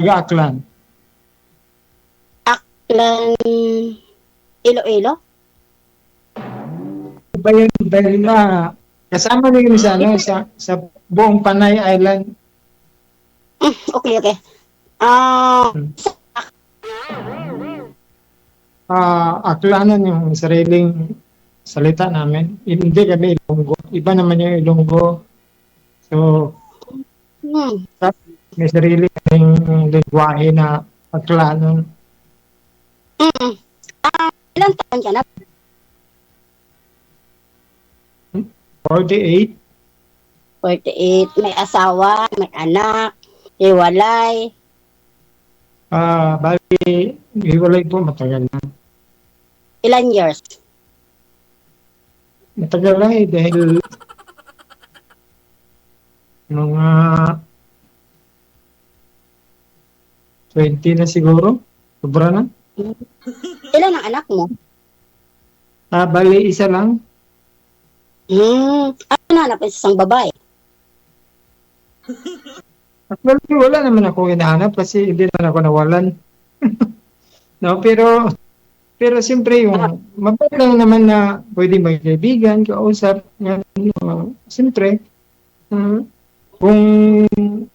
Taga-Aklan. Aklan, Iloilo? Iba yun dahil kasama na yun sa, ano, sa buong Panay Island. Okay, okay. Ah, Hmm. Aklanan yung sariling salita namin. Hindi kami Ilonggo. Iba naman yung Ilonggo. So, hmm. may sarili kaming lingwahe na Aklanon. Mm. Ilang taon ka na? 48. 48. May asawa, may anak, hiwalay. Bali, hiwalay po, matagal na. Ilan years? Matagal na dahil mga 20 na siguro. Sobra na. Ilan ang anak mo? Bali, isa lang. Ano nanap sa isang babae? Actually, wala naman ako hinahanap kasi hindi naman ako nawalan. No, pero siyempre yung mabait lang naman na pwede magkaibigan, kausap, yan, siyempre, kung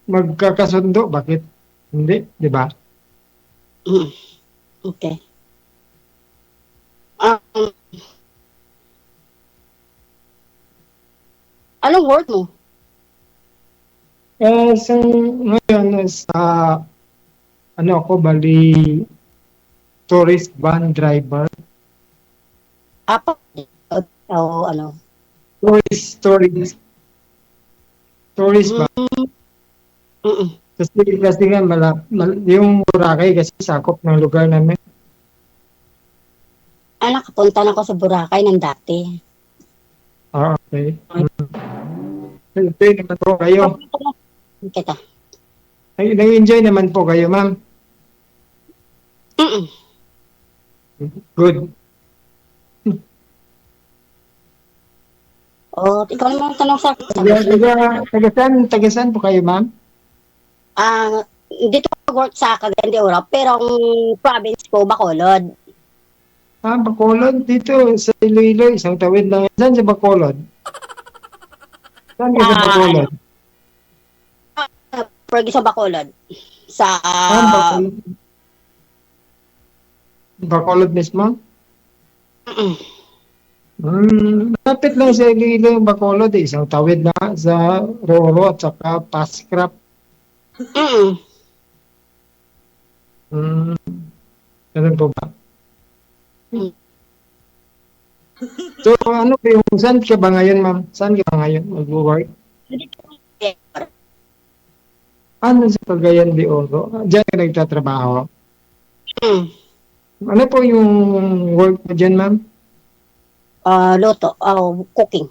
magkakasundo, bakit hindi, di ba? Okay. Um, anong work mo? Sa ngayon, ano ako, bali, tourist van driver. Apo? O ano? Tourist van. Mm-mm. Kasi nga, yung Boracay kasi sakop ng lugar namin. Nakapunta na ako sa Boracay ng dati. Okay. Enjoy naman po kayo. Kita. Nag-enjoy naman po kayo, ma'am. Mm-mm. Good. Ikaw naman ang tanong sa akin. Taga saan po kayo, ma'am? Dito ako work sa Cagayan de Oro, pero ang province ko, Bacolod. Bacolod. Dito sa Iloilo, isang tawid lang. Saan sa Bacolod? Saan ka sa Bacolod? Pergi sa Bacolod. Sa... Bacolod. Bacolod mismo? Malapit lang sa Iloilo yung Bacolod. Isang tawid na sa Roro at saka Pascrap. Ganun po ba? So, ano po yung, saan ka ba ngayon, ma'am? Saan ka ba ngayon mag-work? Ano sa Cagayan de Oro? Diyan ka nagtatrabaho? Ano po yung work mo dyan, ma'am? Luto. Cooking.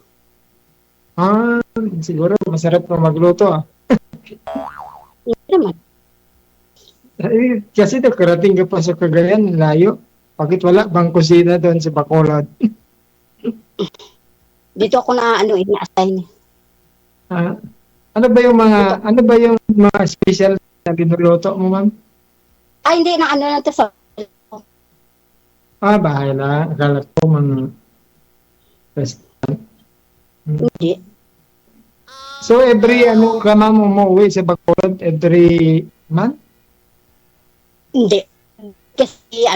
Siguro masarap pa magluto, Hindi naman. Kasi nakarating ka pa sa Cagayan, layo. Bakit wala bang kusina doon sa Bacolod? Dito ako na-assign. Ano ba yung mga special na binuluto mo, ma'am? Hindi na na to sa... Bahay na. Akala ko mga restaurant. Hindi. So, every ka, ma'am, umuwi sa Bacolod? Every month? Hindi. Kasi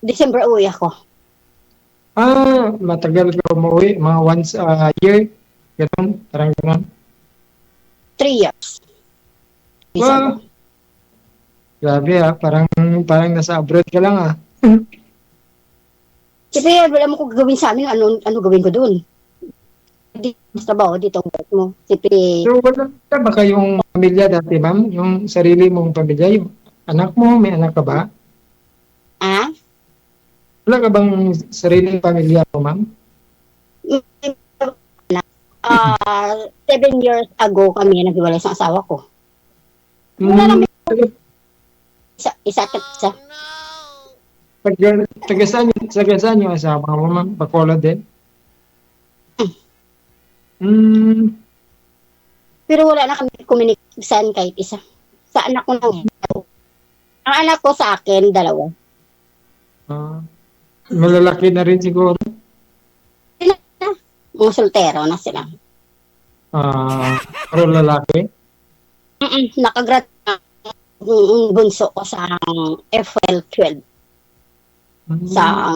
December uwi ako. Matagal ka umuwi. Mga once a year? Ganun? Parang ganun? 3 years. December. Grabe parang nasa abroad ka lang Siyempre, wala mo kung gagawin sa amin, ano gawin ko doon? Hindi, trabaho dito ang work mo. Siyempre, So, wala ka ba kayong pamilya dati, ma'am? Yung sarili mong pamilya, yung anak mo, may anak ka ba? Wala ka bang sariling pamilya mo, ma'am? 7 years ago kami naghiwalay sa asawa ko. Isa. Taga-saan yung asawa mo, ma'am? Bacolod din? Pero wala na kami communication kahit isa. Sa anak ko lang. Ang anak ko sa akin, 2. Ah, malalaki na rin siguro. Mga soltero na sila. Pero lalaki. Nakagrad na yung bunso ko sa FL 12. Sa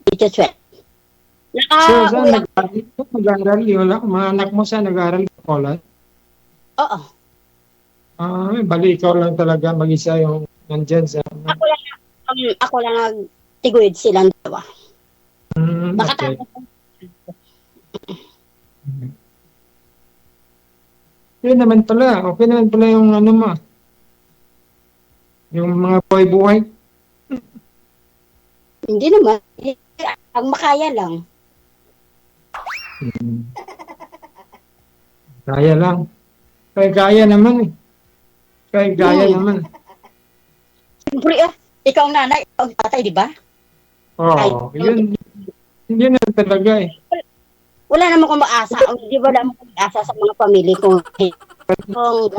teacher 12. So, saan nag-aaral? Yung mga anak mo saan nag-aaral? College? Oo. Bali, ikaw lang talaga mag-isa yung nandyan sa... Ako lang nagtiguyod silang 2. Okay. Nakatapos. Yun naman pala. Okay naman pala yung ano mo. Yung mga buhay-buhay. Hindi naman. Ang makaya lang. Kaya lang. Kaya naman eh. Kaya naman. Siyempre, ikaw ang nanay, ikaw ang tatay, di ba? Oo. Yun na talaga eh. Wala naman kong maasa. Di ba naman kong maasa sa mga pamilya ko. Pero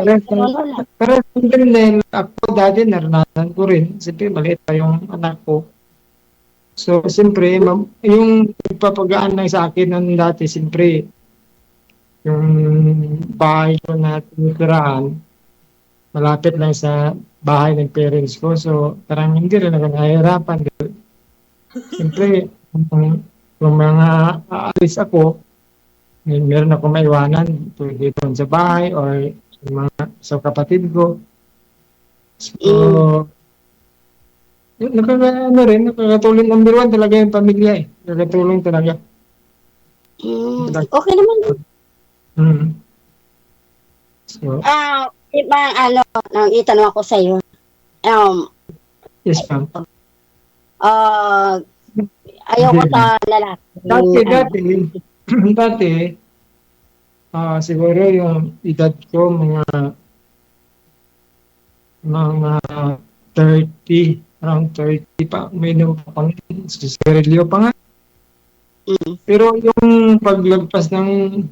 din ako dati naranasan ko rin. Siyempre, maliit pa yung anak ko. So, siyempre, yung pagpapagaan lang sa akin ng dati, siyempre, yung bahay ko na tinitirahan, malapit lang sa bahay ng parents ko. So, parang hindi rin ako nahihirapan. Siyempre, kung mga aalis ako, meron ako maiwanan dito sa bahay or sa kapatid ko. So, nakakatulong number 1 talaga yung pamilya eh. Nakakatulong talaga. Okay naman. So, nang itanong ako sa iyo. yes, ma'am. Ayaw ko sa lalaki. Dati, siguro yung edad ko mga 30, around 30 pa, may pang sigarilyo pa nga. Pero yung paglagpas ng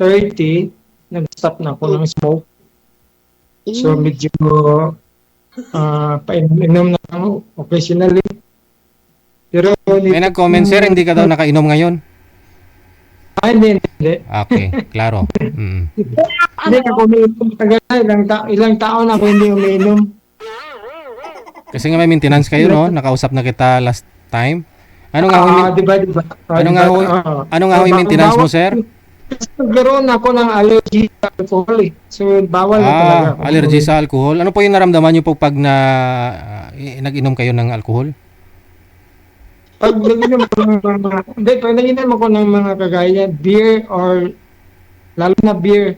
30, nag-stop na ako ng smoke. So medyo painom na ako occasionally. Pero may nag-comment, sir, hindi ka daw nakainom ngayon. Hindi. Okay, klaro. Hindi ako umiinom. Tagal na, ilang taon ako hindi umiinom. Kasi nga may maintenance kayo, no? Nakausap na kita last time. Ano nga diba? Ano nga yung maintenance mo, sir? Nagkaroon ako ng allergy sa alcohol eh. So, bawal na talaga ako. Allergy sa alcohol. Ano po yung naramdaman nyo po pag nag-inom kayo ng alcohol? Pag nag-inom ako ng mga kagaya, beer or lalo na beer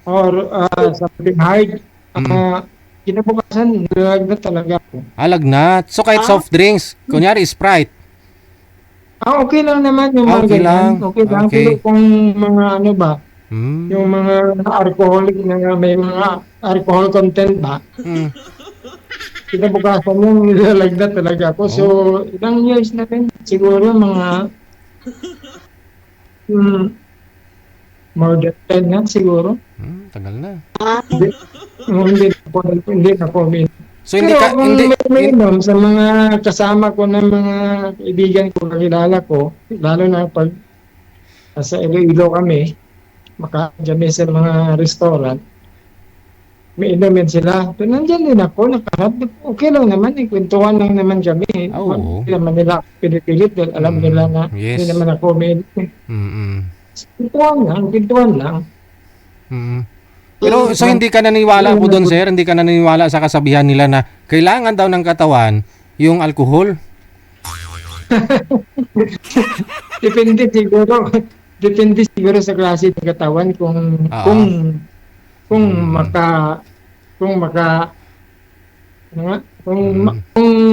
or something hard, kinabukasan, nalagnat talaga ako. Lagnat. So kahit soft drinks, kunyari Sprite. Okay lang naman yung mga Okay lang. Okay lang. Pero kung mga ano ba, yung mga alcoholic na may mga alcohol content ba, kinabukasan yung nilalagnat talaga ako. So, ilang years na rin. Siguro mga more than 10 na siguro. Tagal na. Hindi na po. So, hindi pero ka... kung may inom sa mga kasama ko ng mga kaibigan ko, kakilala ko, lalo na pag sa Iloilo kami, makakami sa mga restaurant, may inumin sila. Pero nandiyan din ako, nakaharap. Okay lang naman, kwentuhan lang naman kami. Hindi naman nila pinipilit dahil alam nila na hindi naman ako may... Kwentuhan lang. Pero so hindi ka naniniwala po doon, sir? Hindi ka naniniwala sa kasabihan nila na kailangan daw ng katawan yung alcohol? Depende siguro sa klase ng katawan kung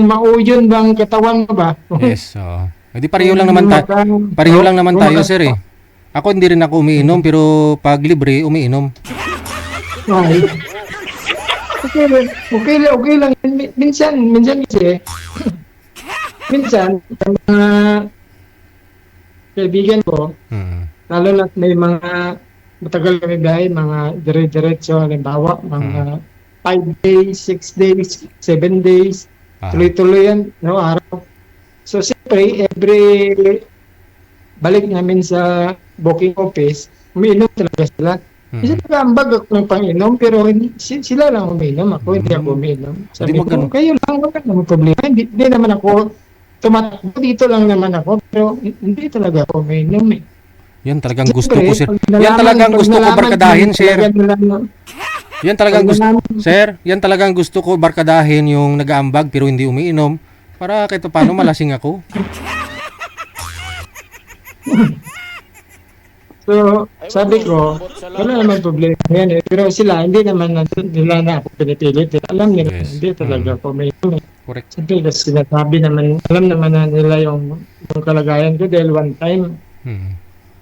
mauyon bang katawan mo ba? Yes, oo. Hindi pareho lang naman tayo, sir eh. Ako hindi rin ako umiinom pero pag libre umiinom. Okay lang. Minsan kasi minsan mga kaibigan ko, lalo na may mga matagal kami biyahe, mga dire-diretso, halimbawa, mga 5 days, 6 days, 7 days. Tuloy-tuloy yan, no, araw. So, siyempre, every balik namin sa booking office, umiinom talaga sila. Kasi nag-aambag ako ng pang-inom, pero sila lang umiinom. Ako, hindi ako umiinom. Sabi ko, kayo lang, wala naman problema. Hindi naman ako tumatakbo, dito lang naman ako, pero hindi talaga ako umiinom eh. Yan talagang gusto ko, sir. Yan talagang gusto ko barkadahin, sir. Yan talagang gusto, sir, yan talagang gusto ko barkadahin yung nag-aambag pero hindi umiinom para kahit paano malasing ako. So, sabi ko, wala naman problema yan eh. Pero sila, hindi naman nila na ako pinipilit. Alam nila, hindi talaga ako may Correct. Siyempre, kasi sinasabi naman, alam naman na nila yung kalagayan ko dahil one time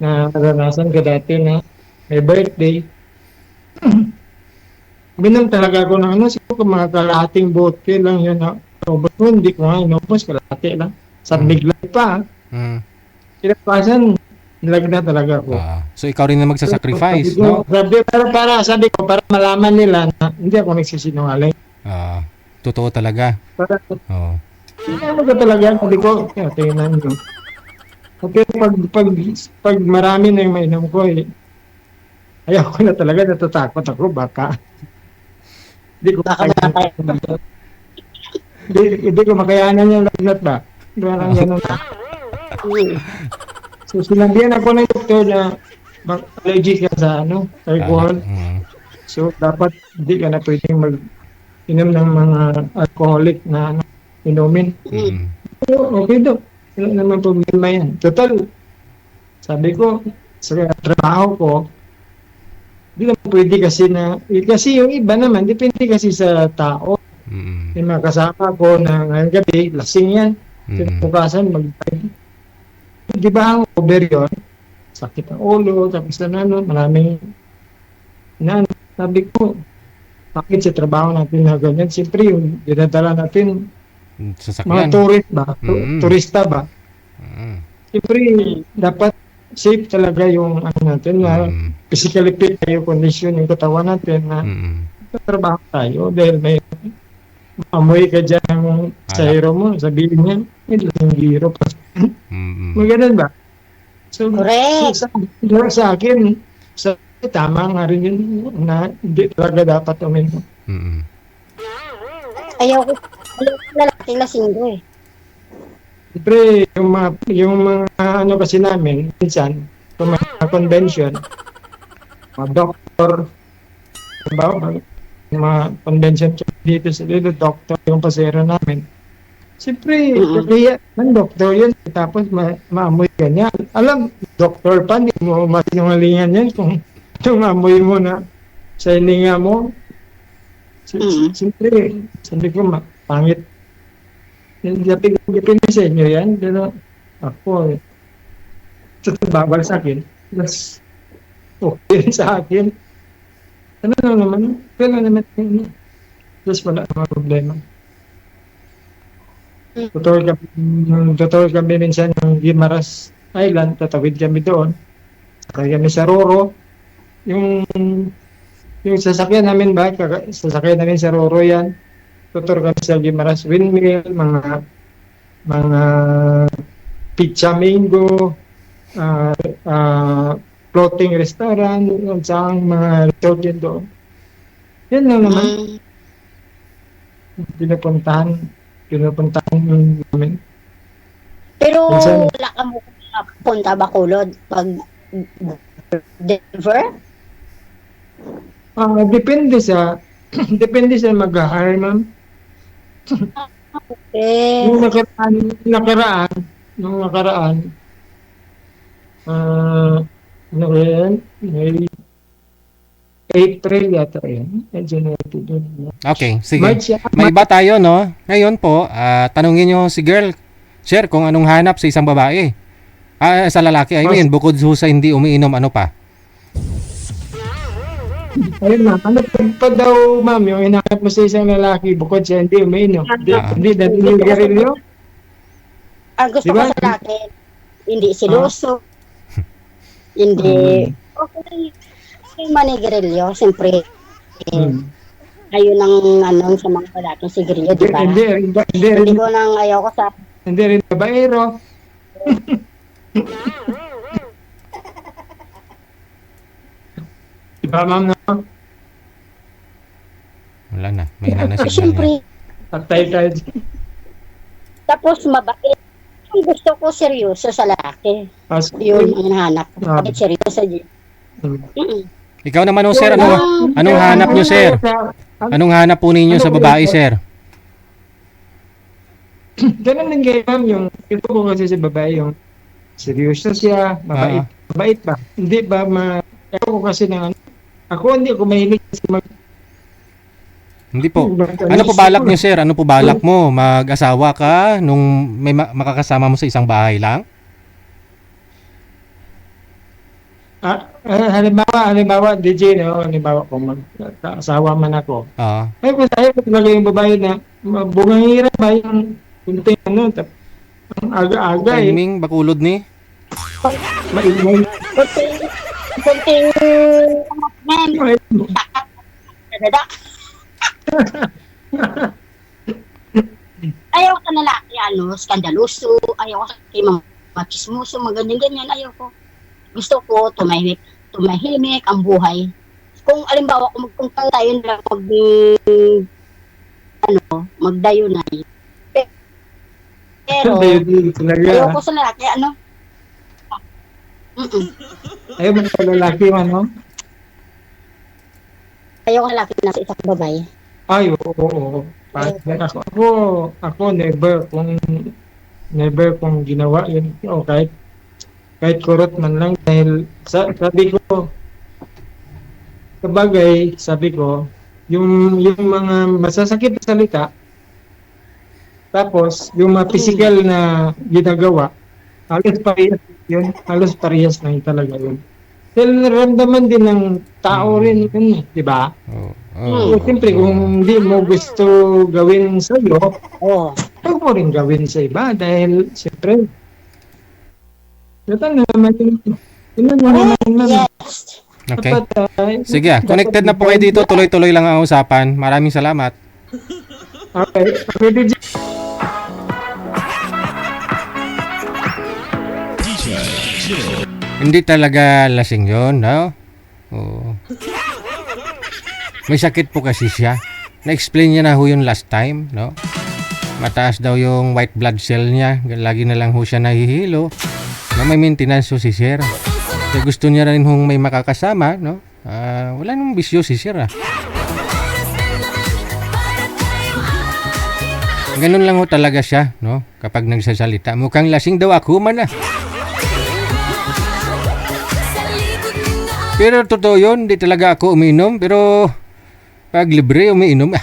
na naranasan ko dati na may birthday. Binom talaga ako ng ano, siguro mga kalahating bote lang yun na ubos ko, hindi ko nga inubos, kalahati lang. Sanbigla pa. Kinapasan, nilag na talaga ako. So ikaw rin na magsasacrifice, no? Sabi ko, para malaman nila na hindi ako nagsisinungaling. Totoo talaga. Hindi ako talaga, sabi ko, tingnan nyo. Okay, pag marami na yung mainom ko, ayaw ko na talaga, natatakot ako, baka. Hindi ko makayanan yung lagnat ba? Parang gano'n. So, sinabihan ako ng doktor na allergic ka sa alcohol. So, dapat hindi ka na pwedeng mag-inom ng mga alcoholic na inumin. So, okay daw. Wala naman problema yan. Total, sabi ko, sa trabaho ko, hindi naman pwede kasi yung iba naman, depende kasi sa tao. Yung mga kasama ko na ngayong gabi, lasing yan. Bukasan, di ba ang over yun? Sakit ang ulo, tapos maraming sabi ko, bakit sa trabaho natin na ganyan? Siyempre, yung dinadala natin, mga turista ba? Siyempre, dapat safe talaga yung natin na physically fit tayo, condition yung katawan natin na trabaho tayo dahil may amoy ka dyan ng sayro mo, sabihin niya, may lang giro pa. Maganon ba? So, sa akin, tama nga rin yun na hindi talaga dapat uminom. Ayaw ko lalaki lasinggo eh. Siyempre, yung mga kasi namin, minsan, kung may convention, mga doktor, mga convention dito sa doktor, yung pasero namin. Siyempre, kaya ng doktor yun, tapos maamoy ka niya. Alam, doktor pa, hindi mo masinungalingan yan kung itong amoy mo na sa hininga mo. Siyempre, sabi ko, pangit. Gapin sa inyo yan, pero ako, bawal sa akin. Mas okay sa akin. Ano naman, pero naman, just wala naman problema. Tutol kami minsan ng Guimaras Island, tatawid kami doon. Sakay kami sa Roro. Yung sasakyan namin ba, sasakyan namin sa Roro yan. Tutor kami sa Guimaras Windmill, mga pizza mango, floating restaurant, saan mga resort yun doon. Yan lang naman. Pinupuntahan namin. Pero wala ka mo punta Bacolod pag Denver? Depende sa mag-hire, ma'am. Okay. Nung nakaraan, may April yata yun. Okay, sige. May iba tayo, no? Ngayon po, tanungin nyo si girl, sir, kung anong hanap sa isang babae. Sa lalaki, I mean, bukod sa hindi umiinom, ano pa? Ayun na, ano pa daw, ma'am, yung hinahanap mo sa isang lalaki bukod sa hindi umiinom? Hindi naninigarilyo? Ang gusto ko sa lalaki, hindi siloso, hindi, okay, manigarilyo, siyempre, kayo ng ano sa mga lalaking sigarilyo, di ba? Hindi Hindi ko nang ayaw ko sa rin babaero. Diba, ma'am, no? Wala na. May na signal Siyempre, niya. Patay tayo. tapos mabait. Ang gusto ko seryoso sa lalaki. Yun ang hinahanap ko. Ah. Bakit seryoso dyan? Ikaw naman, sir, anong hanap nyo, sir? Anong hanap po ninyo sa babae, sir? Ganun din kayo, ma'am, yung ito ko kasi sa babae, yung seryoso siya, mabait. Mabait ba? Hindi ba ewan ko kasi ng ano. Ako hindi ako mahilig kasi Hindi po. Ano po balak nyo, sir? Ano po balak mo? Mag-asawa ka nung may makakasama mo sa isang bahay lang? halimbawa, DJ, no? Halimbawa, kung mag-asawa man ako. Ay, kung tayo talaga yung babae na bungangira ba yung kunting ano, ang aga-aga eh. Timing, bakulod ni? Maingay. Kunting man. Dadadak. Ayaw ko na lalaki, skandaluso. Ayaw ko sa machismoso, mga ganyan-ganyan. Ayaw ko. Gusto ko, tumahimik ang buhay. Kung alimbawa, kung tayo na magdayunay. Pero, ayaw ko sa lalaki, Ayaw mo sa lalaki, ano? Ayaw ko lalaki na sa isang babae. Ay, oo. Ako never kong ginawa yun. O kahit kurot man lang dahil sabi ko, sabi ko, yung mga masasakit na salita, tapos yung mga physical na ginagawa, halos parehas na yun talaga yun. Dahil naramdaman din ng tao rin yun, di ba? Siyempre, kung hindi mo gusto gawin sa'yo, huwag mo rin gawin sa iba dahil siyempre, ito na naman yun. Yes. Okay. Sige, connected na po kayo dito. Tuloy-tuloy lang ang usapan. Maraming salamat. Okay, DJ. Hindi talaga lasing yon, no? Oo. May sakit po kasi siya. Na-explain niya na ho yun last time, no? Mataas daw yung white blood cell niya. Lagi na lang ho siya nahihilo. Na may maintenance ho si Sir. Kaya gusto niya rin hong may makakasama, no? Wala nang bisyo si Sir, Ganun lang ho talaga siya, no? Kapag nagsasalita. Mukhang lasing daw ako man, Pero totoo yun, di talaga ako umiinom. Pero pag libre, umiinom.